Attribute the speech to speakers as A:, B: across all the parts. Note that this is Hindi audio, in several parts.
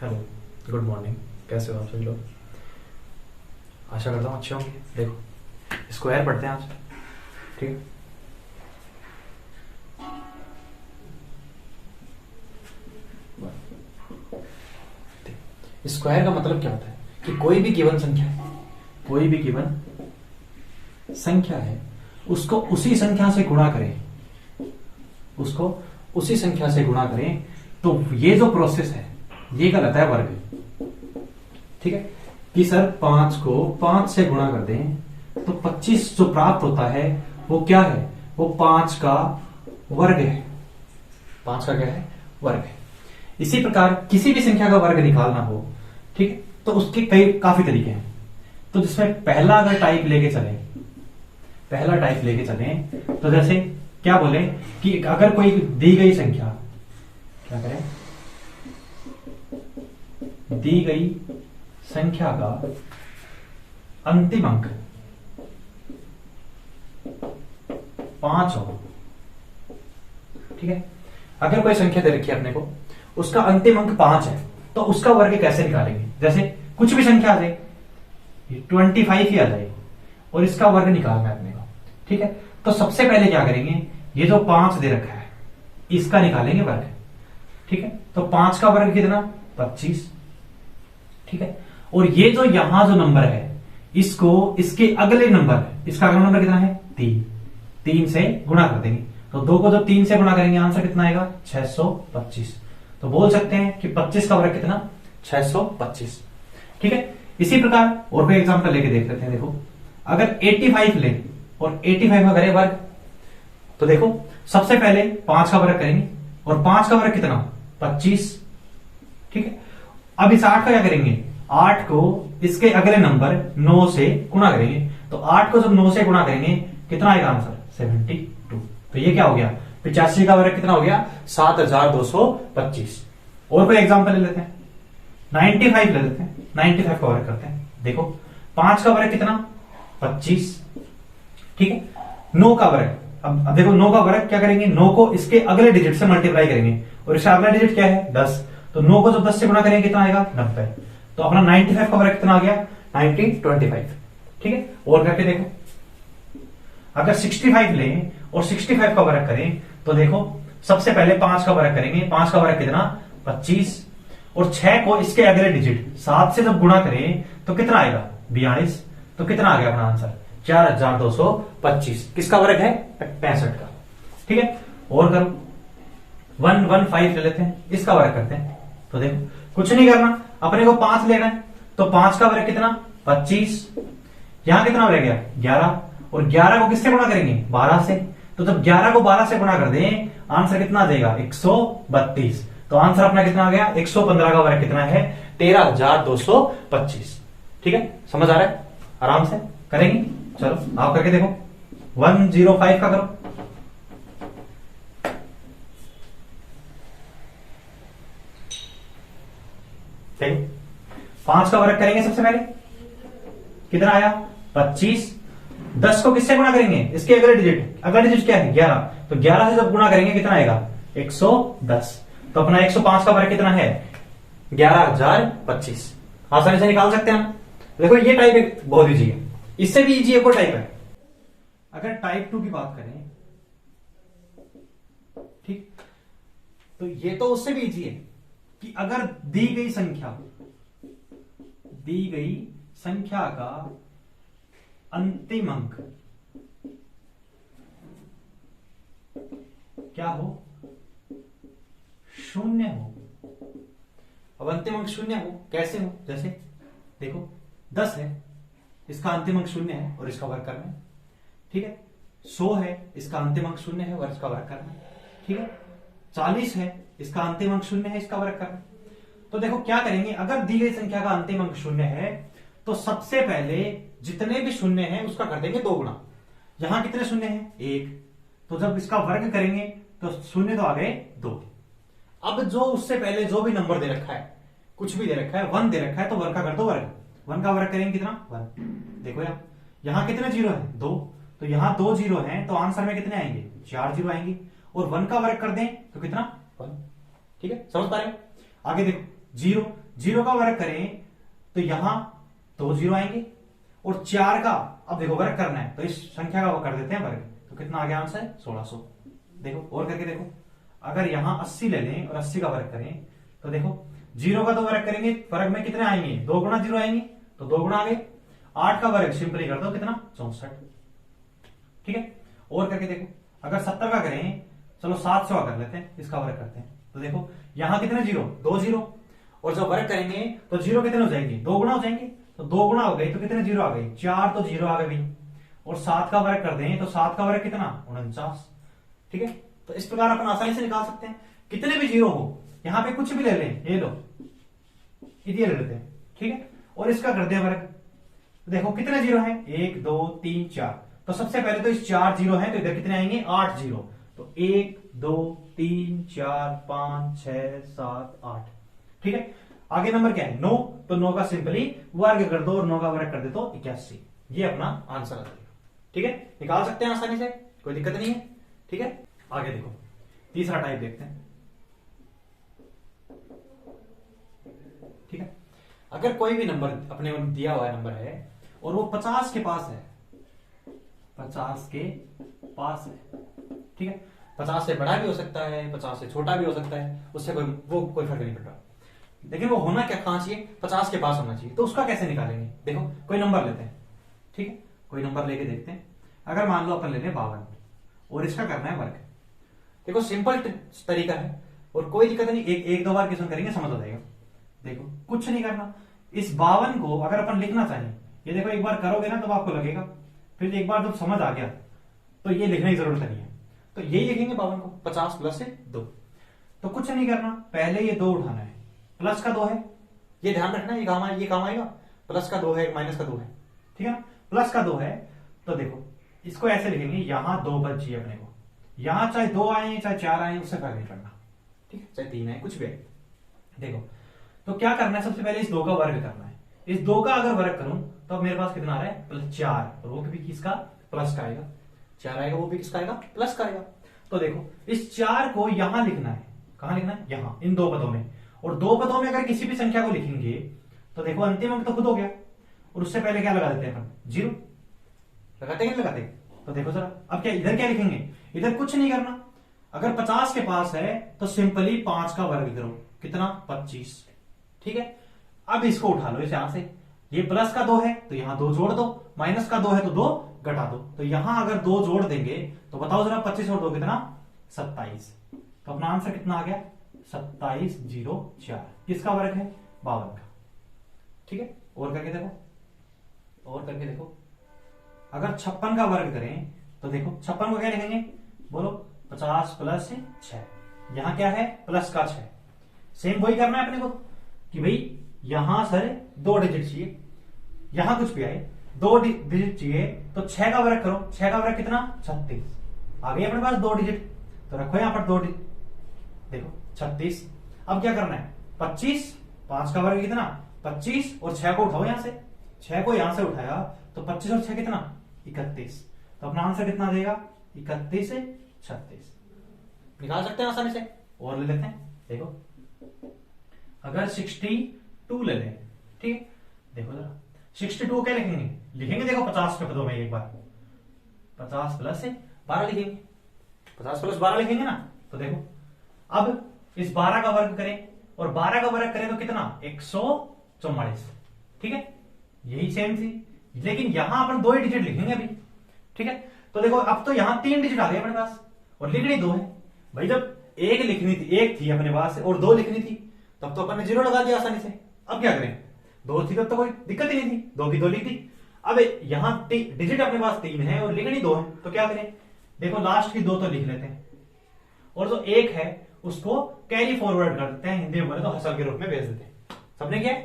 A: Hello, good morning. कैसे हो आप सभी लोग? आशा करता हूँ अच्छे होंगे। देखो, स्क्वायर पढ़ते हैं आज। ठीक है, स्क्वायर का मतलब क्या होता है कि कोई भी गिवन संख्या है, कोई भी गिवन संख्या है, उसको उसी संख्या से गुणा करें, उसको उसी संख्या से गुणा करें। तो ये जो प्रोसेस है ये कहलाता है वर्ग। ठीक है, कि सर 5 को 5 से गुणा कर दें तो 25 जो प्राप्त होता है वो क्या है? वो 5 का वर्ग है। 5 का क्या है? वर्ग है। इसी प्रकार किसी भी संख्या का वर्ग निकालना हो, ठीक है, तो उसके कई काफी तरीके हैं। तो जिसमें पहला अगर टाइप लेके चले, पहला टाइप लेके चले तो जैसे क्या बोले कि अगर कोई दी गई संख्या, क्या करें, दी गई संख्या का अंतिम अंक 5 हो। ठीक है, अगर कोई संख्या दे रखी है अपने को, उसका अंतिम अंक 5 है, तो उसका वर्ग कैसे निकालेंगे? जैसे कुछ भी संख्या आ जाए, 25 ही आ जाए और इसका वर्ग निकालना है अपने को। ठीक है, तो सबसे पहले क्या करेंगे, ये जो 5 दे रखा है इसका निकालेंगे वर्ग। ठीक है, तो 5 का वर्ग कितना? 25। ठीक है, और ये जो यहां जो नंबर है इसको इसके अगले नंबर, इसका अगला नंबर कितना है? 3 से गुणा कर देंगे। तो 2 को जब 3 से गुणा करेंगे आंसर कितना आएगा? 625। तो बोल सकते हैं कि 25 का वर्ग कितना? 625। ठीक है, इसी प्रकार और कोई एग्जांपल लेके देख लेते हैं। देखो, अगर 85 ले और 85 का करें वर्ग, तो देखो सबसे पहले 5 का वर्ग करेंगे और 5 का वर्ग कितना? 25। ठीक है, अब इस 8 का क्या करेंगे? 8 को इसके अगले नंबर 9 से गुणा करेंगे। तो 8 को जब 9 से गुणा करेंगे कितना आएगा आंसर? 72। तो ये क्या हो गया? 85 का वर्ग कितना हो गया? 7225। और कोई एग्जांपल ले लेते हैं, 95 ले लेते हैं। 95 का वर्ग करते हैं। देखो 5 का वर्ग कितना? 25। ठीक है, 9 का वर्ग, अब देखो 9 का वर्ग क्या करेंगे? 9 को इसके अगले डिजिट से मल्टीप्लाई करेंगे और इसका अगला डिजिट क्या है? 10। तो 9 को जब 10 से गुणा करेंगे कितना आएगा? 90। तो अपना 95 का वर्ग कितना आ गया? 1925। ठीक है, और करके देखो, अगर 65 लें और 65 का वर्ग करें तो देखो सबसे पहले 5 का वर्ग करेंगे। 5 का वर्ग कितना? 25। और 6 को इसके अगले डिजिट 7 से जब गुणा करें तो कितना आएगा? 42। तो कितना आ गया अपना आंसर? 4225। किसका वर्ग है? 65 का। ठीक है, और करो 115 ले लेते हैं, इसका वर्ग करते हैं। तो देखो कुछ नहीं करना, अपने को 5 लेना है, तो 5 का वर्ग कितना? 25। यहां कितना रह गया? 11। और 11 को किससे गुणा करेंगे? 12 से। तो जब 11 को 12 से गुणा कर दें आंसर कितना आ जाएगा? 132। तो आंसर अपना कितना आ गया? 115 का वर्ग कितना है? 13225। ठीक है, समझ आ रहा है? आराम से करेंगे। चलो आप करके देखो, 105 का करो। ठीक, 5 का वर्ग करेंगे सबसे पहले, कितना आया? 25। 10 को किससे गुणा करेंगे? इसके अगले डिजिट, अगला डिजिट क्या है? 11। तो 11 से जब गुणा करेंगे कितना आएगा? 110। तो अपना 105 का वर्ग कितना है? 11025। आसानी से निकाल सकते हैं। देखो ये टाइप एक बहुत इजी है, इससे भी इजी एक और टाइप है। अगर टाइप 2 की बात करें, ठीक, तो ये तो उससे भी इजी है कि अगर दी गई संख्या का अंतिम अंक क्या हो? 0 हो। अब अंतिम अंक 0 हो, कैसे हो? जैसे देखो 10 है, इसका अंतिम अंक 0 है और इसका वर्ग करना है। ठीक है, 100 है, इसका अंतिम अंक 0 है और इसका वर्ग करना है। ठीक है, 40 है, इसका अंतिम अंक 0 है, इसका वर्ग करना है। तो देखो क्या करेंगे, अगर दी गई संख्या का अंतिम अंक 0 है तो सबसे पहले जितने भी 0 हैं उसका कर देंगे 2 गुना। यहां कितने 0 हैं? 1। तो जब इसका वर्ग करेंगे तो 0 तो आ गए 2। अब जो उससे पहले जो भी नंबर दे रखा है, कुछ भी दे रखा है, 1 दे रखा है, तो वर्ग का कर दो वर्ग। 1 का वर्ग करेंगे कितना? 1। देखो यहां कितने जीरो है? 2। तो यहां 2 जीरो हैं, तो आंसर में कितने आएंगे? 4 जीरो आएंगे। और 1 का वर्ग कर दें तो कितना? 1। ठीक है, समझ पा रहे हैं? आगे देखो जीरो, जीरो का वर्ग करें तो यहां 2 जीरो आएंगे, और 4 का अब देखो वर्ग करना है तो इस संख्या का वो कर देते हैं वर्ग, तो कितना आ गया आंसर 1600। देखो और करके देखो, अगर यहां 80 ले लें और 80 का वर्ग करें तो देखो जीरो का तो वर्ग करेंगे, वर्ग में कितने आएंगे 2 गुना जीरो आएंगे, तो 2 गुना आ गए। 8 का वर्ग सिंपली कर दो कितना 64। ठीक है, और करके देखो, अगर 70 का करें, चलो 700 का कर लेते हैं, इसका वर्ग करते हैं, तो देखो यहां कितने जीरो 2 जीरो, और जब वर्ग करेंगे तो जीरो कितने हो जाएंगे 2 गुना हो जाएंगे, तो 2 गुना हो गई तो कितने जीरो आ गए 4, तो जीरो आ गए भाई, और 7 का वर्ग कर दें तो 7 का वर्ग कितना 49। ठीक है, तो इस प्रकार अपन आसानी से निकाल सकते हैं, कितने भी जीरो हो, यहां पे कुछ भी ले लें, ये लो ये ले लेते हैं। ठीक है, और इसका कर दें वर्ग, देखो कितने जीरो हैं 1 2 3 4, तो सबसे पहले तो इस 4 जीरो है तो इधर कितने आएंगे 8 जीरो, तो 1 2 3 4 5 6 7 8। ठीक है, आगे नंबर क्या है 9, तो 9 का सिंपली वर्ग कर दो और 9 का वर्ग कर दे तो 81, ये अपना आंसर आ जाएगा। ठीक है, निकाल सकते हैं आसानी से, कोई दिक्कत नहीं है। ठीक है, आगे देखो तीसरा टाइप देखते हैं। ठीक है, अगर कोई भी नंबर अपने दिया हुआ नंबर है और वो 50 के पास है, 50 के पास है, ठीक है, 50 से बड़ा भी हो सकता है, 50 से छोटा भी हो सकता है, उससे कोई फर्क नहीं पड़ रहा, लेकिन वो होना क्या कहां चाहिए 50 के पास होना चाहिए। तो उसका कैसे निकालेंगे, देखो कोई नंबर लेते हैं। ठीक है, कोई नंबर लेके देखते हैं, अगर मान लो अपन ले लें 52 और इसका करना है वर्ग। देखो सिंपल तरीका है और कोई दिक्कत नहीं, एक दो बार क्वेश्चन करेंगे समझ आ जाएगा। देखो कुछ नहीं करना, इस 52 को अगर अपन लिखना चाहें, ये देखो एक बार करोगे ना तो आपको लगेगा, फिर एक बार जब समझ आ गया तो ये लिखने की जरूरत नहीं है, तो यही लिखेंगे 52 को 50 प्लस 2। तो कुछ नहीं करना, पहले ये 2 उठाना है, प्लस का 2 है, ये ध्यान रखना, ये काम आएगा, प्लस का 2 है माइनस का 2 है, ठीक है ना, प्लस का 2 है, तो देखो इसको ऐसे लिखेंगे, यहां 2 बच चाहिए अपने को, यहां चाहे 2 आए चाहे 4 आए उससे फर्क नहीं पड़ना, ठीक है, चाहे 3 आए कुछ भी आए। देखो तो क्या करना है, सबसे पहले इस 2 का वर्ग करना है, इस 2 का अगर वर्ग करूं तो मेरे पास कितना आ रहा है +4, और वो भी किसका प्लस का आएगा, 4 आएगा, वो भी किसका आएगा प्लस का आएगा। तो देखो इस 4 को यहां लिखना है, कहां लिखना है यहां, इन 2 पदों में, और 2 पदों में अगर किसी भी संख्या को लिखेंगे तो देखो अंतिम अंक तो खुद हो गया, और उससे पहले क्या लगा देते हैं अपन 0, लगाते हैं लगाते। तो देखो जरा अब क्या इधर क्या लिखेंगे, इधर कुछ नहीं करना, अगर 50 के पास है तो सिंपली 5 का वर्ग करो, कितना 25। ठीक है, अब इसको उठा लो इस यहां से, ये प्लस का 2 है तो यहां 2 जोड़ दो, माइनस का 2 है तो 2 घटा दो, तो यहां अगर 2 जोड़ देंगे तो बताओ जरा 25 और 2 कितना 27, तो अपना आंसर कितना आ गया 2704, किसका वर्ग है 52 का। ठीक है, और करके देखो, और करके देखो, अगर 56 का वर्ग करें तो देखो 56 को क्या लिखेंगे, बोलो 50 प्लस 6, यहां क्या है प्लस का 6, सेम वही करना है अपने को कि भाई यहां सर 2 डिजिट चाहिए, यहां कुछ भी आए 2 डिजिट चाहिए, तो 6 का वर्ग करो, 6 का वर्ग कितना 36, आ गई अपने पास 2 डिजिट, तो रखो यहां पर 2 डिजिट, देखो 36। अब क्या करना है 25, 5 का वर्ग कितना 25, और 6 को उठाओ यहां से, 6 को यहां से उठाया तो 25 और 6 कितना 31, तो अपना आंसर कितना देगा 31 से 36, निकाल सकते हैं आसानी से। और ले लेते हैं, देखो अगर 62 ले लें, ठीक है, देखो जरा 62 क्या लिखेंगे, लिखेंगे देखो 50 के पदों में एक बार, 50 प्लस 12 लिखेंगे, 50 प्लस 12 लिखेंगे ना, तो देखो अब इस 12 का वर्ग करें और 12 का वर्ग करें तो कितना 144, ठीक है, यही सेम थी, लेकिन यहां अपन 2 ही डिजिट लिखेंगे अभी। ठीक है, तो देखो अब तो यहां 3 डिजिट आ गए अपने पास और लिखनी 2 है भाई, जब एक लिखनी थी, एक थी अपने पास और 2 लिखनी थी तब तो अपन ने 0 लगा दिया आसानी से। अब क्या करें, 2 थी तब तो कोई दिक्कत ही नहीं थी, 2 की 2 लिख दी। अब यहां डिजिट अपने पास 3 है और लिखनी 2 है, तो क्या करें, देखो लास्ट की 2 तो लिख लेते हैं और जो 1 है उसको कैरी फॉरवर्ड कर देते हैं, हिंदी में बोले तो हसल के रूप में भेज देते हैं। सबने क्या है,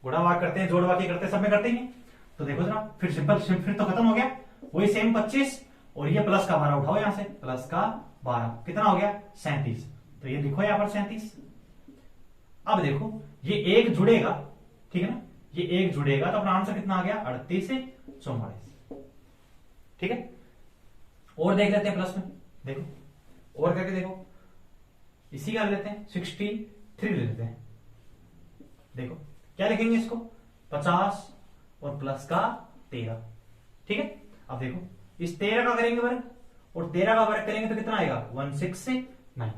A: गुणा वाक करते हैं, जोड़ वाक्य करते हैं, सब में करते ही हैं। तो देखो जरा फिर सिंपल, फिर तो खत्म हो गया, वही सेम 25 और ये प्लस का 12 उठाओ यहां से, प्लस का 12 कितना हो गया 37, तो ये लिखो यहां पर 37। अब देखो ये 1 जुड़ेगा, ठीक है ना, ये 1 जुड़ेगा तो अपना आंसर कितना आ गया 38 से 44। ठीक है, और देख लेते हैं प्लस में, देखो और करके देखो, इसी का लेते हैं 63 ले लेते हैं, देखो क्या लिखेंगे इसको, 50 और प्लस का 13, ठीक है। अब देखो इस 13 का करेंगे वर्ग और 13 का वर्ग करेंगे तो कितना आएगा 169।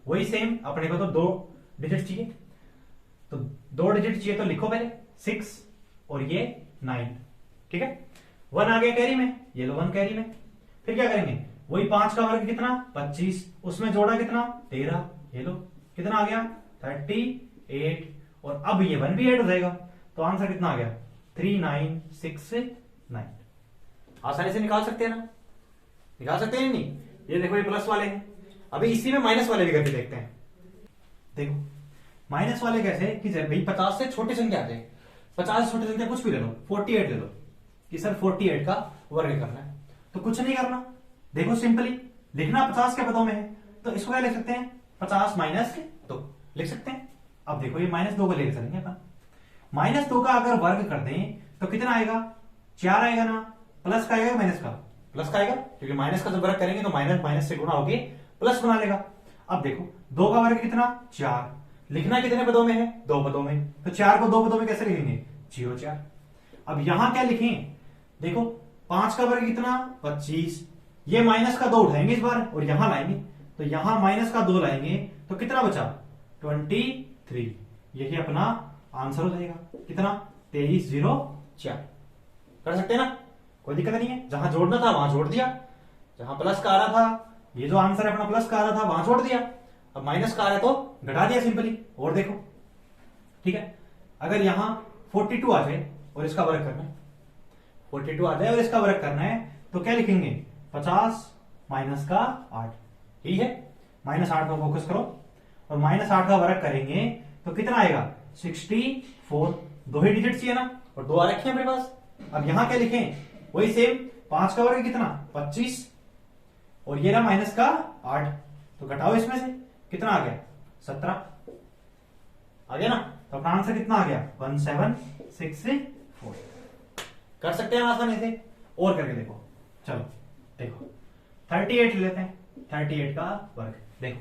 A: वही सेम अपने को तो 2 डिजिट चाहिए, तो 2 डिजिट चाहिए तो लिखो पहले 6 और ये 9, ठीक है। 1 आ गया कैरी में, ये लो 1 कैरी में। फिर क्या करेंगे, वही 5 का वर्ग कितना 25, उसमें जोड़ा कितना 13, ये लो कितना आ गया 38, और अब ये 1 भी ऐड हो जाएगा, तो आंसर कितना आ गया 3969। आसानी से निकाल सकते हैं ना, निकाल सकते हैं नहीं। ये देखो ये प्लस वाले हैं, अभी इसी में माइनस वाले भी करके देखते हैं। देखो माइनस वाले कैसे कि भाई 50 से छोटी संख्या आ जाए, 50 से छोटी संख्या कुछ भी ले लो, 48 ले लो कि सर 48 का वर्ग करना है, तो कुछ नहीं करना। देखो सिंपली लिखना 50 के पदों में है, तो इसको क्या लिख सकते हैं 50 माइनस 2 लिख सकते हैं। अब देखो ये -2 को लेकर चलेंगे अपन, -2 का अगर वर्ग कर दें तो कितना आएगा 4 आएगा ना, प्लस का आएगा माइनस का, प्लस का आएगा, क्योंकि माइनस का जब वर्ग करेंगे तो माइनस माइनस से गुणा होके प्लस बना लेगा। अब देखो 2 का वर्ग कितना 4, लिखना कितने पदों में है 2 पदों में, तो 4 को 2 पदों में कैसे लिखेंगे 0 4। अब यहां क्या लिखें, देखो 5 का वर्ग कितना 25, ये माइनस का 2 उठाएंगे इस बार और यहां लाएंगे, तो यहां माइनस का 2 लाएंगे तो कितना बचा 23, यही अपना आंसर हो जाएगा कितना 2304। कर सकते हैं ना, कोई दिक्कत नहीं है। जहां जोड़ना था वहां जोड़ दिया, जहां प्लस का आ रहा था, ये जो आंसर है अपना प्लस का आ रहा था वहां जोड़ दिया, अब माइनस का आ रहा है तो घटा दिया सिंपली। और देखो ठीक है, अगर यहां 42 आ जाए और इसका वर्ग करना है, 42 आ जाए और इसका वर्ग करना है तो क्या लिखेंगे 50 माइनस का 8, ठीक है। -8 पर फोकस करो, और -8 का वर्ग करेंगे तो कितना आएगा 64, 2 ही डिजिट चाहिए ना, और 2 आ रखे हैं अपने पास। अब यहां क्या लिखें, वही सेम 5 का वर्ग कितना 25, और ये रहा माइनस का 8, तो घटाओ इसमें से कितना आ गया 17 आ गया ना, तो अपना आंसर कितना आ गया 1764। कर सकते हैं आसानी से, और करके देखो। चलो देखो 38 लेते हैं, 38 का वर्ग देखो,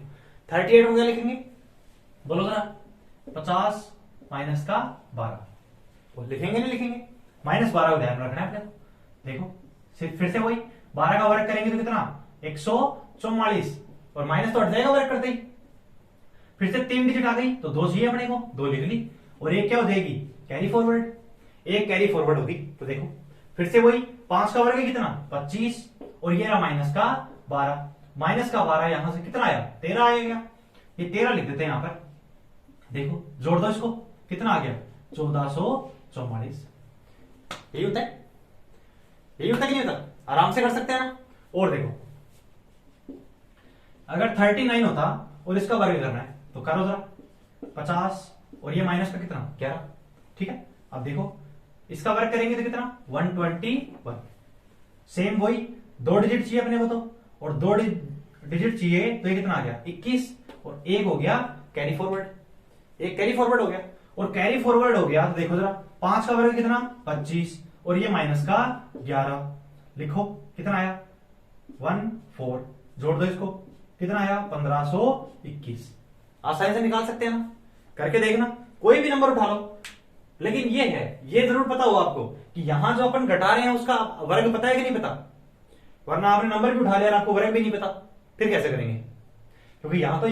A: 38 को क्या लिखेंगे बोलो जरा 50 माइनस का 12, वो लिखेंगे नहीं लिखेंगे, -12 को ध्यान रखना है आपने। देखो फिर से वही 12 का वर्ग करेंगे तो कितना 144, और माइनस तो हट जाएगा वर्ग करते ही। फिर से 3 डिजिट आ गई तो 2 चाहिए अपने को, 2 लिख ली, और एक क्या हो जाएगी कैरी फॉरवर्ड, एक कैरी फॉरवर्ड होगी। तो देखो फिर से वही 5 का वर्ग है कितना 25, और ये रहा माइनस का 12, माइनस का 12 यहां से कितना आया 13 आएगा, ये 13 लिख देते हैं यहां पर। देखो जोड़ दो इसको, कितना आ गया 1444। यही होता है, यही होता है कि नहीं होता, आराम से कर सकते हैं ना। और देखो अगर 39 होता और इसका वर्ग करना है तो करो जरा 50, और ये माइनस का कितना 11, ठीक है। अब देखो इसका वर्ग करेंगे तो कितना 121, सेम वही 2 डिजिट चाहिए अपने को तो, और 2 डिजिट चाहिए तो ये कितना आ गया 21, और एक हो गया कैरी फॉरवर्ड, एक कैरी फॉरवर्ड हो गया, और कैरी फॉरवर्ड हो गया तो देखो जरा 5 का वर्ग कितना 25, और ये माइनस का 11, लिखो कितना आया 14, जोड़ दो इसको कितना आया 1521। आसानी से निकाल सकते हैं ना, करके देखना, कोई भी नंबर उठा लो। लेकिन ये है, ये जरूर पता हो आपको कि यहां जो अपन घटा रहे हैं उसका वर्ग पता है कि नहीं पता, वरना आपने नंबर भी उठा लिया और आपको वर्ग भी नहीं पता, फिर कैसे करेंगे, क्योंकि यहां तो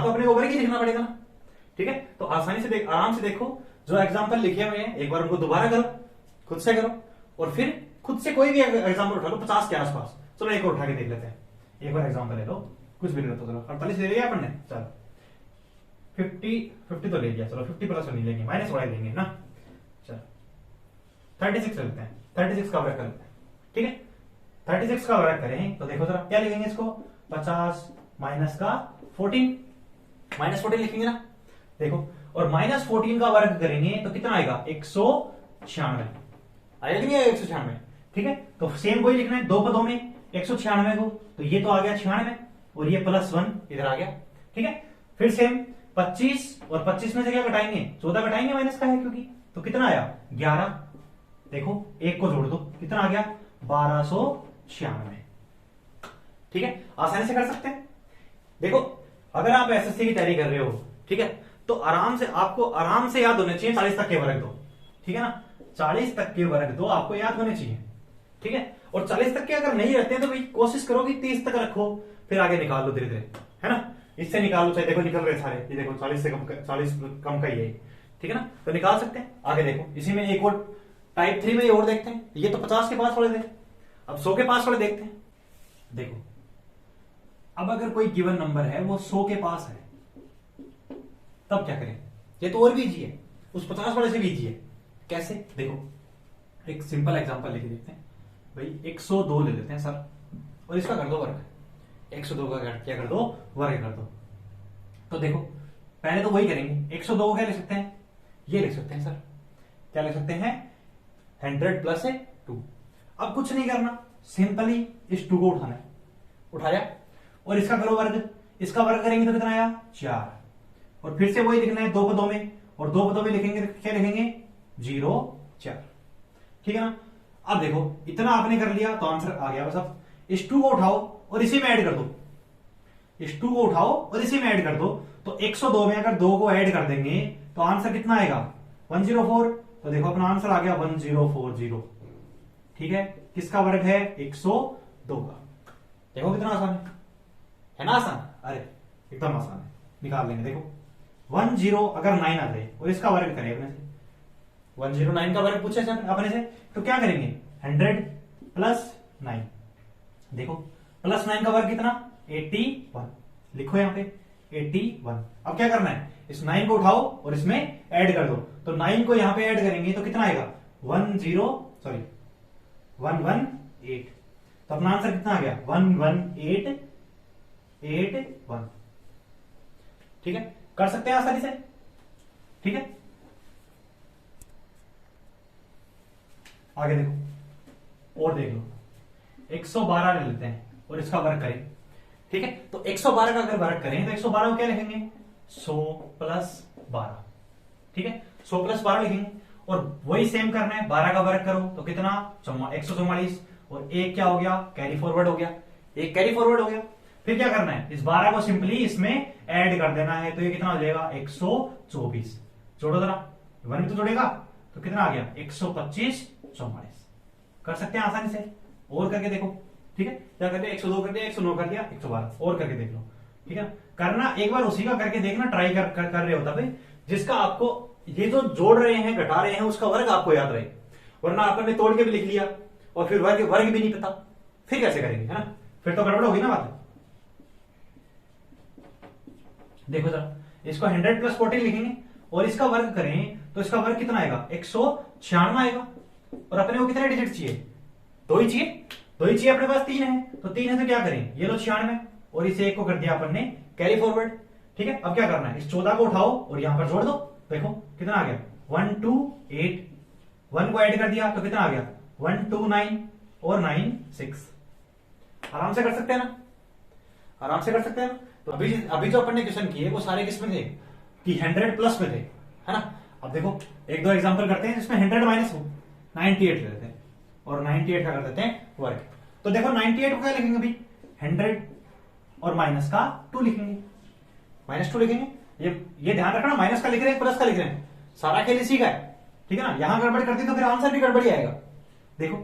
A: अपने को वर्ग ही लिखना पड़ेगा ना, ठीक है। तो आसानी से आराम से देखो, जो एग्जाम्पल लिखे हुए हैं एक बार उनको दोबारा करो, खुद से करो, और फिर खुद से कोई भी एग्जाम्पल उठा लो 50 के आसपास। चलो एक और उठा के देख लेते हैं, एक बार एग्जाम्पल ले लो, कुछ भी ले लो। तो चलो 48 ले लिया अपन ने, चलो 50 तो ले लिया, चलो 50 प्लस नहीं लेंगे, माइनस वाला लेंगे ना। चलो 36 लेते हैं, 36 का वर्ग करते हैं, ठीक है। 36 का वर्ग करें तो देखो जरा क्या लिखेंगे इसको 50 माइनस का 14, -14 लिखेंगे ना। देखो और -14 का वर्ग करेंगे तो कितना आएगा 196 आएगा कि नहीं आएगा 196, ठीक है। तो सेम वही लिखना है 2 पदों में 196 को, तो ये तो आ गया 96 और ये +1 इधर आ गया, ठीक है। फिर सेम 25 और 25 में से क्या घटाएंगे 14 घटाएंगे, माइनस का है क्योंकि, तो कितना आया 11। देखो एक को जोड़ दो कितना आ गया 1296, ठीक है। आसानी से कर सकते हैं। देखो अगर आप एसएससी की तैयारी कर रहे हो, ठीक है, तो आराम से आपको आराम से याद होने चाहिए 40 तक के वर्ग दो, ठीक है ना, 40 तक के वर्ग दो आपको याद होने चाहिए, ठीक है। और 40 तक के अगर नहीं रहते हैं तो भाई कोशिश करो कि 30 तक रखो, फिर आगे निकाल लो धीरे धीरे, है ना, इससे निकाल लो, चाहे देखो निकल रहे सारे, ये देखो 40 से कम, 40 कम का ही है, ठीक है ना, तो निकाल सकते हैं। आगे देखो इसी में एक और टाइप 3 में और देखते हैं, ये तो 50 के पास वाले थे, अब 100 के पास वाले देखते हैं। देखो अब अगर कोई गिवन नंबर है वो 100 के पास है, तब क्या करें, ये तो और भी इजी है, उस 50 वाले से भी इजी है। कैसे, देखो एक सिंपल एग्जांपल लेके देखते हैं भाई, 102 ले लेते हैं सर, और इसका कर दो वर्ग, 102 का क्या कर दो, वर्ग कर दो। तो देखो पहले तो वही करेंगे, 102 को क्या लिख सकते हैं, ये लिख सकते हैं सर, क्या लिख सकते हैं, 100 प्लस 2। अब कुछ नहीं करना, सिंपली इस 2 को उठाना है, उठाया, और इसका करो वर्ग, इसका वर्ग करेंगे तो कितना आया 4, और फिर से वही लिखना है 2 पदों में, और 2 पदों में लिखेंगे क्या लिखेंगे 0 4, ठीक है ना। अब देखो इतना आपने कर लिया तो आंसर आ गया बस। अब इस 2 को उठाओ और इसी में ऐड कर दो, इस 2 को उठाओ और इसी में ऐड कर दो, तो 102 में अगर 2 को ऐड कर देंगे तो आंसर कितना आएगा 104। तो देखो अपना आंसर आ गया 1040, ठीक है, किसका वर्ग है 102 का। देखो कितना आसान है ना, आसान, अरे एकदम आसान है, निकाल लेंगे। देखो 10 अगर 9 आ जाए और इसका वर्ग करें अपने से, 109 का वर्ग पूछे अपने से, तो क्या करेंगे 100 प्लस 9, देखो प्लस 9 का वर्ग कितना 81, लिखो यहां पे 81। अब क्या करना है, इस 9 को उठाओ और इसमें ऐड कर दो, तो 9 को यहां पे ऐड करेंगे तो कितना आएगा 118, तो अपना आंसर कितना आ गया 11881, ठीक है, कर सकते हैं आसानी से, ठीक है। आगे देखो और देख लो, 112 ले लेते हैं और इसका वर्ग करें, ठीक है, तो 112 का अगर वर्ग करें तो 112 को क्या लिखेंगे 100 प्लस 12, ठीक है, 100 प्लस 12 लिखेंगे, और वही सेम करना है, 12 का वर्ग करो तो कितना 144, और एक क्या हो गया कैरी फॉरवर्ड हो गया, एक कैरी फॉरवर्ड हो गया। फिर क्या करना है, इस 12 को सिंपली इसमें ऐड कर देना है, तो ये कितना हो जाएगा 124, जोड़ो जरा, 1 भी तो जोड़ेगा, तो कितना आ गया 125 44, कर सकते हैं आसानी से, और करके देखो, ठीक है, क्या कर दिया 102 कर दिया, 109 कर दिया, 112 और करके देख लो, ठीक है। करना एक बार उसी का करके देखना, ट्राई कर रहे हो तब जिसका आपको ये जो जोड़ रहे हैं घटा रहे हैं उसका वर्ग आपको याद रहे, वरना आपने तोड़ के भी लिख लिया और फिर वर्ग वर्ग भी नहीं पता, फिर कैसे करेंगे, है ना, फिर तो गड़बड़ होगी ना बात। देखो सर, इसको 100 प्लस 14 लिखेंगे और इसका वर्ग करें तो इसका वर्ग कितना आएगा 196 आएगा, और अपने को कितने डिजिट चाहिए, 2 ही चाहिए, 2 ही चाहिए, अपने पास 3 है, तो 3 है तो क्या करें, ये लो 96 और इसे 1 को कर दिया अपन ने कैरी फॉरवर्ड, ठीक है। अब क्या करना है, इस 14 को उठाओ और यहां पर जोड़ दो, देखो कितना आ गया 128, 1 को ऐड कर दिया तो कितना आ गया 129 और 96, आराम से कर सकते हैं ना, आराम से कर सकते हैं ना। तो अभी जो अपन ने क्वेश्चन किए वो सारे किसमें थे कि 100 प्लस में थे, है ना। अब देखो एक दो एग्जांपल करते हैं जिसमें 100 माइनस 98 ले लेते हैं और 98 का कर देते हैं वर्ग। तो देखो 98 को क्या लिखेंगे अभी 100 और माइनस का 2 लिखेंगे, -2 लिखेंगे, ये ध्यान रखना, माइनस का लिख रहे हैं प्लस का लिख रहे हैं, सारा खेल इसी का है, ठीक है ना। यहां गड़बड़ करती तो फिर आंसर भी गड़बड़ी आएगा। देखो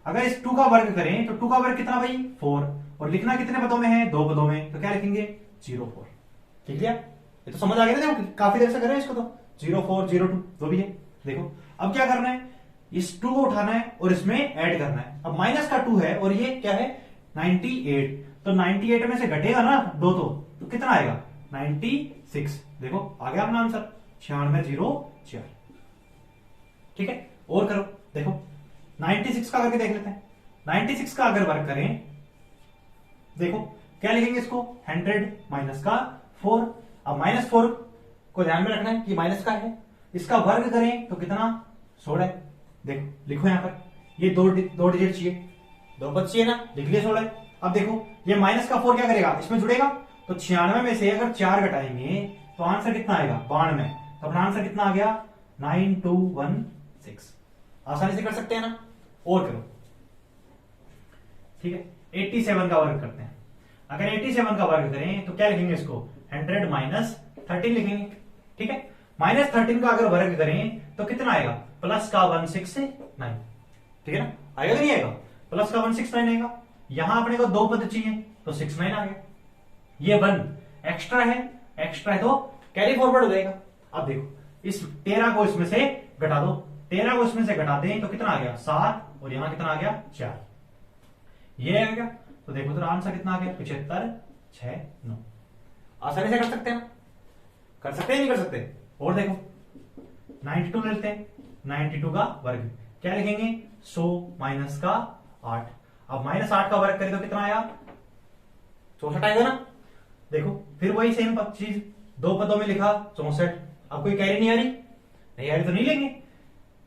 A: अगर इस 2 का वर्ग करें तो 2 का वर्ग कितना भाई 4, और लिखना कितने पदों में है 2 पदों में, तो क्या लिखेंगे 04, ठीक है, ये तो समझ आ गया ना, देखो काफी देर से कर रहे हैं इसको, तो 04 02 जो भी है। देखो अब क्या करना है, इस 2 को उठाना है और इसमें ऐड करना है। अब माइनस का 2 है और ये क्या है 98, तो 98 में से घटेगा ना 2 तो कितना आएगा 96, देखो आ गया अपना आंसर 9604, ठीक है। और करो, देखो 96 का करके देख लेते हैं, 96 का अगर वर्ग करें देखो क्या लिखेंगे इसको 100 माइनस का 4, अब -4 को ध्यान में रखना है कि माइनस का है, इसका वर्ग करें तो कितना 16, देखो लिखो यहां पर, ये दो डिजिट चाहिए, 2 पद चाहिए ना, लिख लिया 16। अब देखो ये माइनस का 4 क्या करेगा इसमें जुड़ेगा, तो 96 में से अगर 4 घटाएंगे तो आंसर कितना आएगा 92, तो अपना आंसर कितना आ गया 9216, आसानी से कर सकते हैं ना। और करो, ठीक है, 87 का वर्ग करते हैं। अगर 87 का वर्ग करें तो क्या लिखेंगे इसको 100 माइनस 13 लिखेंगे, ठीक है। -13 का अगर वर्ग करें तो कितना आएगा, प्लस का 169, ठीक है ना, आएगा कि नहीं आएगा, प्लस का 169 आएगा। यहां अपने को दो पद चाहिए तो 69 आ गया, ये 1 एक्स्ट्रा है तो कैरी फॉरवर्ड हो जाएगा। अब देखो इस 13 को इसमें से घटा दो, 13 को इसमें से घटा दें तो कितना आ गया 7, और यहां कितना आ गया 4, ये आ गया। तो देखो तो आंसर कितना आ गया 75 6 9। आसानी से कर सकते हैं, कर सकते हैं नहीं कर सकते। और देखो 92 लेते हैं, 92 का वर्ग क्या लिखेंगे 100 माइनस का 8। अब -8 का वर्ग करें तो कितना आया 64 आएगा ना। देखो फिर वही सेम चीज दो पदों में लिखा 64। अब कोई कैरी नहीं आ रही, नहीं आ रही तो नहीं लेंगे,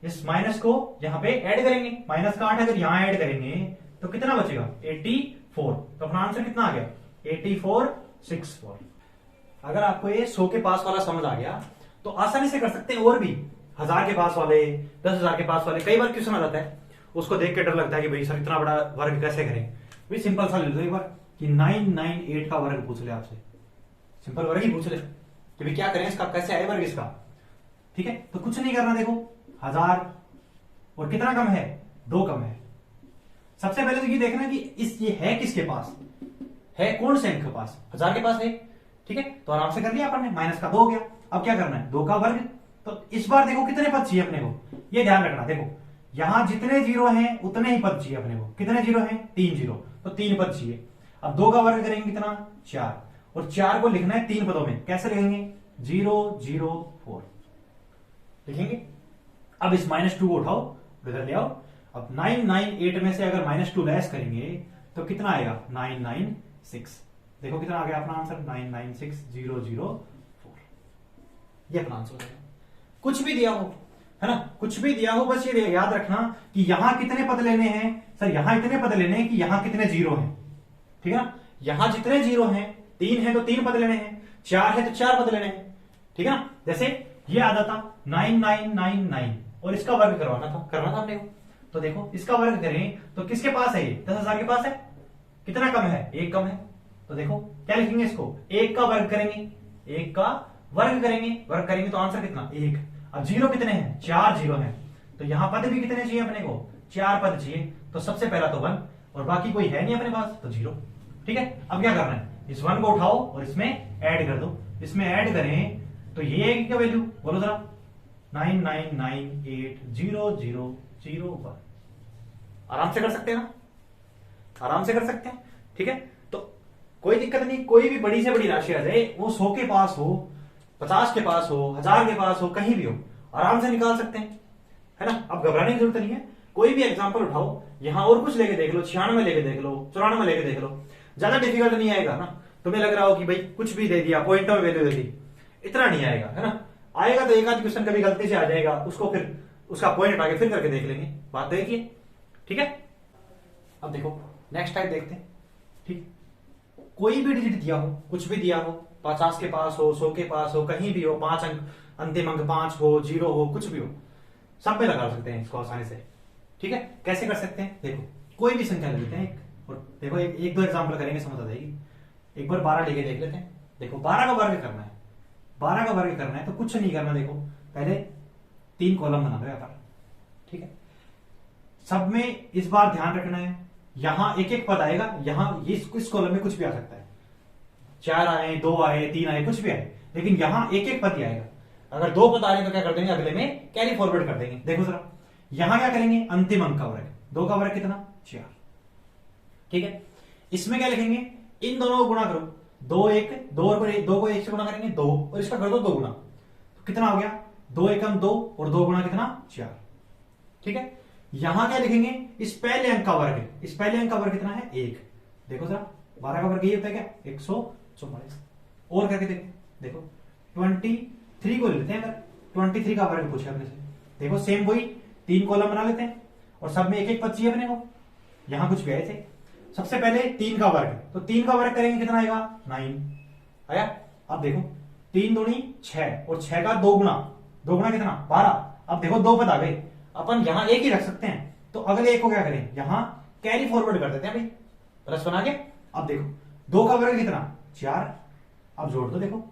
A: इस माइनस को यहां पे ऐड करेंगे, माइनस का 8 अगर यहां ऐड करेंगे तो कितना बचेगा 84। तो अपना आंसर कितना आ गया 8464। अगर आपको ये 100 के पास वाला समझ आ गया तो आसानी से कर सकते हैं। और भी 1000 के पास वाले, 10,000 के पास वाले, कई बार क्वेश्चन आ जाता है उसको देख के डर लगता है कि भाई सर इतना बड़ा वर्ग कैसे करें। भाई सिंपल सा ले लो एक बार कि 998 का वर्ग पूछ ले आपसे, सिंपल वर्ग ही पूछ ले कि भाई क्या करें इसका, कैसे आए वर्ग इसका, ठीक है। तो कुछ नहीं करना, देखो 1000 और कितना कम है 2 कम है। सबसे पहले तो ये देखना कि ये है किसके पास, है कौन से अंक के पास, 1000 के पास है, ठीक है। तो आराम से कर लिया अपन ने, माइनस का 2 हो गया। अब क्या करना है 2 का वर्ग। तो इस बार देखो कितने पद चाहिए अपने को, ये ध्यान रखना। देखो यहां जितने जीरो हैं उतने ही पद चाहिए अपने को, कितने जीरो हैं 3 जीरो, तो 3 पद चाहिए। अब 2 का वर्ग करेंगे कितना 4, और 4 को लिखना है 3 पदों में, कैसे लिखेंगे 004 लिखेंगे। अब इस -2 को उठाओ इधर ले आओ। अब 998 में से अगर -2 लेस करेंगे तो कितना आएगा 996। देखो कितना आ गया अपना आंसर 996,004, ये अपना आंसर हो जाएगा। कुछ भी दिया हो है ना, कुछ भी दिया हो, बस ये याद रखना कि यहां कितने पद लेने हैं, सर यहां इतने पद लेने हैं कि यहां कितने जीरो हैं, ठीक है ना। यहां जितने जीरो हैं 3 है तो 3 पद लेने हैं, 4 है तो 4 पद लेने हैं, ठीक है ना। जैसे ये आता था 9999 और इसका वर्ग करना था अपने को। तो देखो इसका वर्ग करें तो किसके पास है, ये 10,000 के पास है, कितना कम है 1 कम है। तो देखो क्या लिखेंगे इसको, 1 का वर्ग करेंगे, 1 का वर्ग करेंगे तो आंसर कितना 1। अब जीरो कितने हैं 4 जीरो हैं, तो यहां पद भी कितने चाहिए अपने को 4 पद चाहिए। तो सबसे पहला तो 1 और बाकी कोई है नहीं अपने पास तो 0, ठीक है। अब क्या करना है इस 1 को उठाओ और इसमें ऐड कर दो, इसमें ऐड करें तो ये क्या वैल्यू बोलो जरा 999800001। आराम से कर सकते हैं ना, आराम से कर सकते हैं, ठीक है। तो कोई दिक्कत नहीं, कोई भी बड़ी से बड़ी राशि आ जाए, वो 100 के पास हो, 50 के पास हो, 1000 के पास हो, कहीं भी हो, आराम से निकाल सकते हैं, है ना। अब घबराने की जरूरत नहीं है। कोई भी एग्जांपल उठाओ, यहां और कुछ लेके देख लो, 96 लेके देख लो, 94 लेके देख लो, ज्यादा डिफिकल्ट नहीं आएगा ना। तुम्हें लग रहा हो कि भाई कुछ भी दे दिया, पॉइंटों में वैल्यू दे दी, इतना नहीं आएगा, है ना। आएगा तो एक आध क्वेश्चन कभी गलती से आ जाएगा, उसको फिर उसका पॉइंट हटा के फिर करके देख लेंगे, बात देखिए, ठीक है। अब देखो नेक्स्ट टाइप देखते हैं, ठीक। कोई भी डिजिट दिया हो, कुछ भी दिया हो, 50 के पास हो, 100 के पास हो, कहीं भी हो, 5 अंक अंतिम अंक 5 हो, 0 हो, कुछ भी हो, सब में लगा सकते हैं इसको आसानी से, ठीक है। कैसे कर सकते हैं, देखो कोई भी संख्या ले लेते हैं और देखो एक दो एग्जाम्पल करेंगे, समझ आ जाएगी। एक बार 12 लेके देख लेते हैं। देखो 12 का वर्ग करना है, 12 का वर्ग करना है तो कुछ नहीं करना। देखो पहले 3 कॉलम बना दो यहाँ पर, ठीक है। सब में इस बार ध्यान रखना है, यहां एक एक पद आएगा, यहां इस कॉलम में कुछ भी आ सकता है, 4 आए, 2 आए, 3 आए, कुछ भी आए, लेकिन यहां एक एक पद ही आएगा। अगर 2 पद आ रहे हैं तो क्या कर देंगे, अगले में कैरी फॉरवर्ड कर देंगे। देखो जरा यहां क्या करेंगे, अंतिम अंक का वर्ग, 2 का वर्ग कितना 4, ठीक है। इसमें क्या लिखेंगे, इन दोनों को गुणा करो, 2 1 2 और 2 को 1 से गुणा करेंगे 2 और इसका कर दो 2 गुणा, तो कितना हो गया 2 एकम 2 और 2 गुणा कितना 4, ठीक है। यहां क्या लिखेंगे, इस पहले अंक का वर्ग, इस पहले अंक का वर्ग कितना है 1। देखो जरा 12 का वर्ग ये होता है क्या 144। और करके देखो 23 को लेते हैं, अगर 23 का वर्ग पूछे अपने से, देखो सेम वही 3 कॉलम बना लेते हैं और सब में एक एक पद चाहिए अपने को, यहां कुछ भी आए थे। सबसे पहले 3 का वर्ग, तो 3 का वर्ग करेंगे कितना आएगा 9 आया। अब देखो 3 दूनी 6 और 6 का 2 गुणा, 2 गुणा कितना 12। अब देखो 2 पद आ गए, अपन यहां एक ही रख सकते हैं, तो अगले एक को क्या करें, यहां कैरी फॉरवर्ड कर देते हैं भाई, प्लस बना के। अब देखो 2 का वर्ग कितना 4, अब जोड़ दो, देखो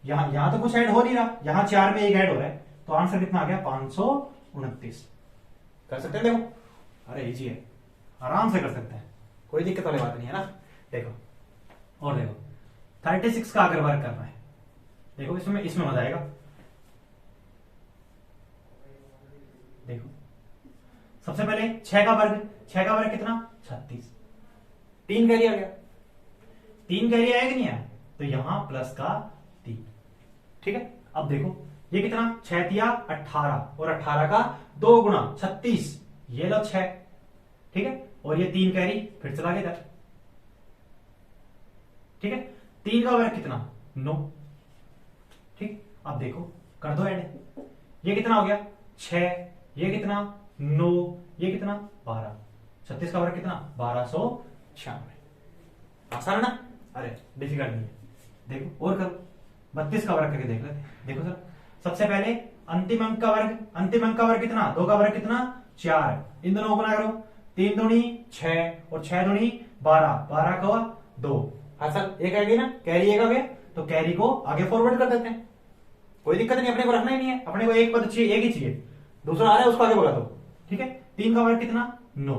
A: यहां तो कुछ ऐड हो नहीं रहा, यहां 4 में 1 ऐड हो रहा है, तो आंसर कितना आ गया 529। कर सकते हैं देखो, अरे इजी है, आराम से कर सकते हैं, कोई दिक्कत वाली बात नहीं है ना। देखो और देखो 36 का अगर वर्क करना है, देखो इसमें मजा आएगा। देखो सबसे पहले 6 का वर्ग, 6 का वर्ग कितना 36, 3 कैरी आ गया, 3 कैरी आया कि नहीं आया, तो यहां प्लस का 3, ठीक है। अब देखो ये कितना 6 तिया 18 और 18 का 2 गुना 36, ये लो 6, ठीक है, और ये 3 कैरी फिर चला गया इधर, ठीक है। 3 का वर्ग कितना 9, ठीक। अब देखो कर दो ऐड, ये कितना हो गया 6, ये कितना 9, ये कितना 12, 36 का वर्ग कितना 1296। आसान है ना, अरे डिफिकल्ट नहीं है। देखो और करो, 32 का वर्ग करके देख लेते हैं। देखो सर सबसे पहले अंतिम अंक का वर्ग, अंतिम अंक का वर्ग कितना, 2 का वर्ग कितना 4, इन दोनों को गुना करो, 3 दूनी 6 और 6 दूनी 12, 12 का 2। हाँ सर एक आ गई ना, कैरी एक आ गया, तो कैरी को आगे फॉरवर्ड कर देते हैं, कोई दिक्कत नहीं, अपने को रखना ही नहीं है, अपने को एक पद चाहिए, एक ही चाहिए, दूसरा आ रहा है उसको आगे बढ़ा दो, ठीक है। 3 का वर्ग कितना 9,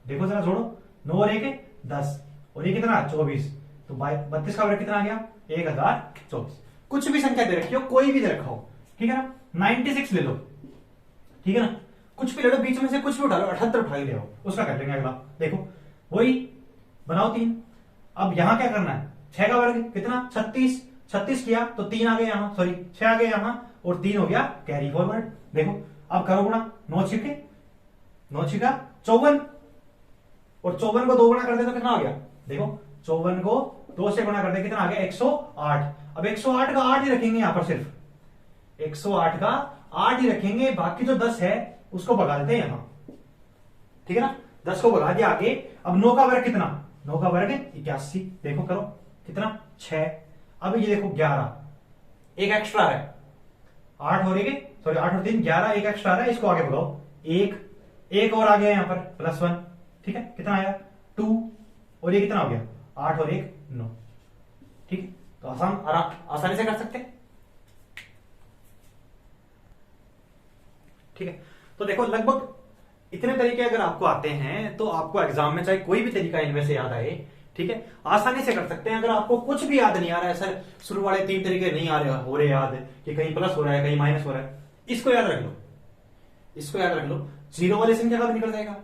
A: देखो जरा जोड़ो, 9 और 1 10, और ये कितना 24, तो 32 का वर्ग कितना आ गया 1024। कुछ भी संख्या दे रखी हो, कोई भी दे रखा हो, ठीक है ना, 96 ले लो, ठीक है ना, कुछ भी ले लो, बीच में से कुछ भी उठा लो, 78 उठा के ले आओ, उसका कर लेंगे अगला। देखो वही बनाओ 3, अब यहां क्या करना है, 6 का वर्ग कितना 36, 36 किया तो 3 आ गए यहां, सॉरी 6 आ गए यहां, और 3 हो गया कैरी फॉरवर्ड। देखो अब करो गुणा, 9 छिके 9 छिका 54, और 54 को 2 गुणा कर दे तो कितना आ गया, देखो 54 को 2 से गुणा कर दे कितना आ गया 108। अब 108 का 8 ही रखेंगे यहां पर, सिर्फ 108 का 8 ही रखेंगे, बाकी जो 10 है उसको भगा देते हैं यहां, ठीक है ना, 10 को भगा दिया आगे। अब 9 का वर्ग कितना, 9 का वर्ग 81, देखो करो कितना 6, अब ये देखो 11, एक एक्स्ट्रा है, 8 और 1 सॉरी 8 और 3 11, एक एक्स्ट्रा है, इसको आगे भगाओ, एक और आ गया यहां पर +1, ठीक है, कितना आया 2, और ये कितना हो गया 8 और 1 9, ठीक है। तो आसानी से कर सकते हैं, ठीक है। तो देखो लगभग इतने तरीके अगर आपको आते हैं तो आपको एग्जाम में चाहे कोई भी तरीका इनमें से याद आए, ठीक है, आसानी से कर सकते हैं। अगर आपको कुछ भी याद नहीं आ रहा है, सर शुरू वाले 3 तरीके नहीं आ रहे हो रहे याद कि कहीं प्लस हो रहा है कहीं माइनस हो रहा है, इसको याद रख लो, इसको याद रख लो, जीरो वाली संख्या का भी निकल जाएगा,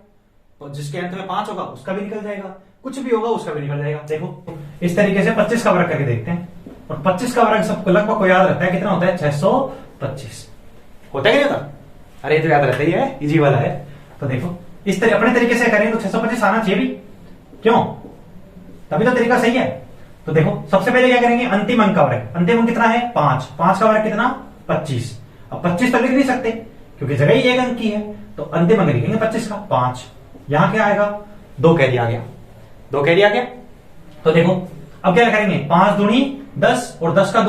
A: तो जिसके अंत में 5 होगा उसका भी निकल जाएगा, कुछ भी होगा उसका भी निकल जाएगा। देखो इस तरीके से 25 का वर्ग करके देखते हैं, और 25 का वर्ग सबको लगभग को याद रहता है, कितना होता है 625, होता है क्या होता, अरे ये तो याद रहता ही है, इजी वाला है। तो देखो इस तरह अपने तरीके से करेंगे तो 625 आना चाहिए भी, क्यों, तभी तो तरीका सही है। तो देखो सबसे पहले क्या करेंगे, अंतिम अंक का वर्ग, अंतिम अंक कितना है 5, 5 का वर्ग कितना 25, अब 25 तो लिख नहीं सकते क्योंकि जगह ही एक अंक की है, तो अंतिम अंक लिखेंगे 25 का 5, यहां क्या आएगा 2 कैरी आ गया, 2 कैरी आ गया। तो देखो अब क्या करेंगे, 5 दूनी 10 और 10 का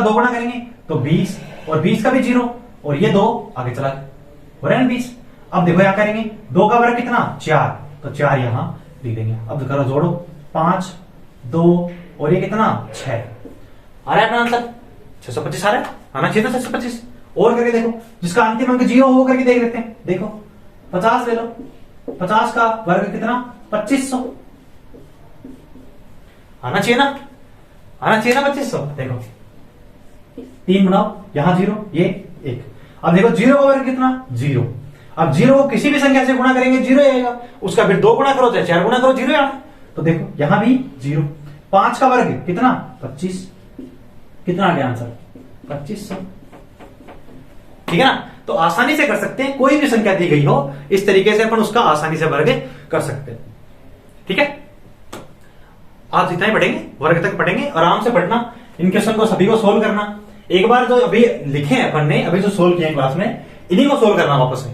A: 2 गुणा करेंगे तो 20, और 20 का भी 0, और ये 2 आगे चला हो रहा है 20। अब देखो क्या करेंगे, 2 का वर्ग कितना 4, तो 4 यहां लिख देंगे। अब करो जोड़ो 5 2 और ये कितना 6, आ रहा है अपना आंसर 625 आ रहा है, आना चाहिए था 625। और करके देखो जिसका अंतिम अंक 0 हो करके देख लेते हैं, देखो 50 ले लो, 50 का वर्ग कितना 2500, आना चाहिए ना, आना चाहिए ना 2500। देखो 3 बनाओ, यहां 0 ये 1, अब देखो 0 का वर्ग कितना 0, अब 0 को किसी भी संख्या से गुणा करेंगे 0 आएगा, उसका फिर 2 गुणा करो चाहे 4 गुणा करो 0 आना। तो देखो यहां भी 0, 5 का वर्ग कितना 25, कितना आ गया आंसर 2500, ठीक है ना। तो आसानी से कर सकते हैं, कोई भी संख्या दी गई हो इस तरीके से अपन उसका आसानी से वर्ग कर सकते हैं, ठीक है। आज इतना ही पढ़ेंगे, वर्ग तक पढ़ेंगे, आराम से पढ़ना, इन क्वेश्चन को सभी को सोल्व करना, एक बार जो अभी लिखे हैं अपन ने, अभी जो सोल्व किए क्लास में, इन्हीं को सोल्व करना वापस से,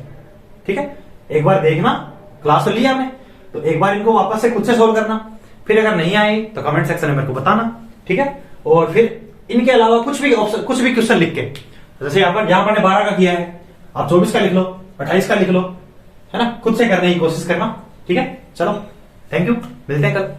A: ठीक है। एक बार देखना, क्लास तो लिया हमने, तो एक बार इनको वापस से खुद से सोल्व करना, फिर अगर नहीं आए तो कमेंट सेक्शन में मेरे को बताना, ठीक है। और फिर इनके अलावा कुछ भी क्वेश्चन लिख के, जैसे यहाँ पर 12 का किया है, आप 24 का लिख लो, 28 का लिख लो, है ना, खुद से करने की कोशिश करना, ठीक है। चलो थैंक यू, मिलते हैं कल।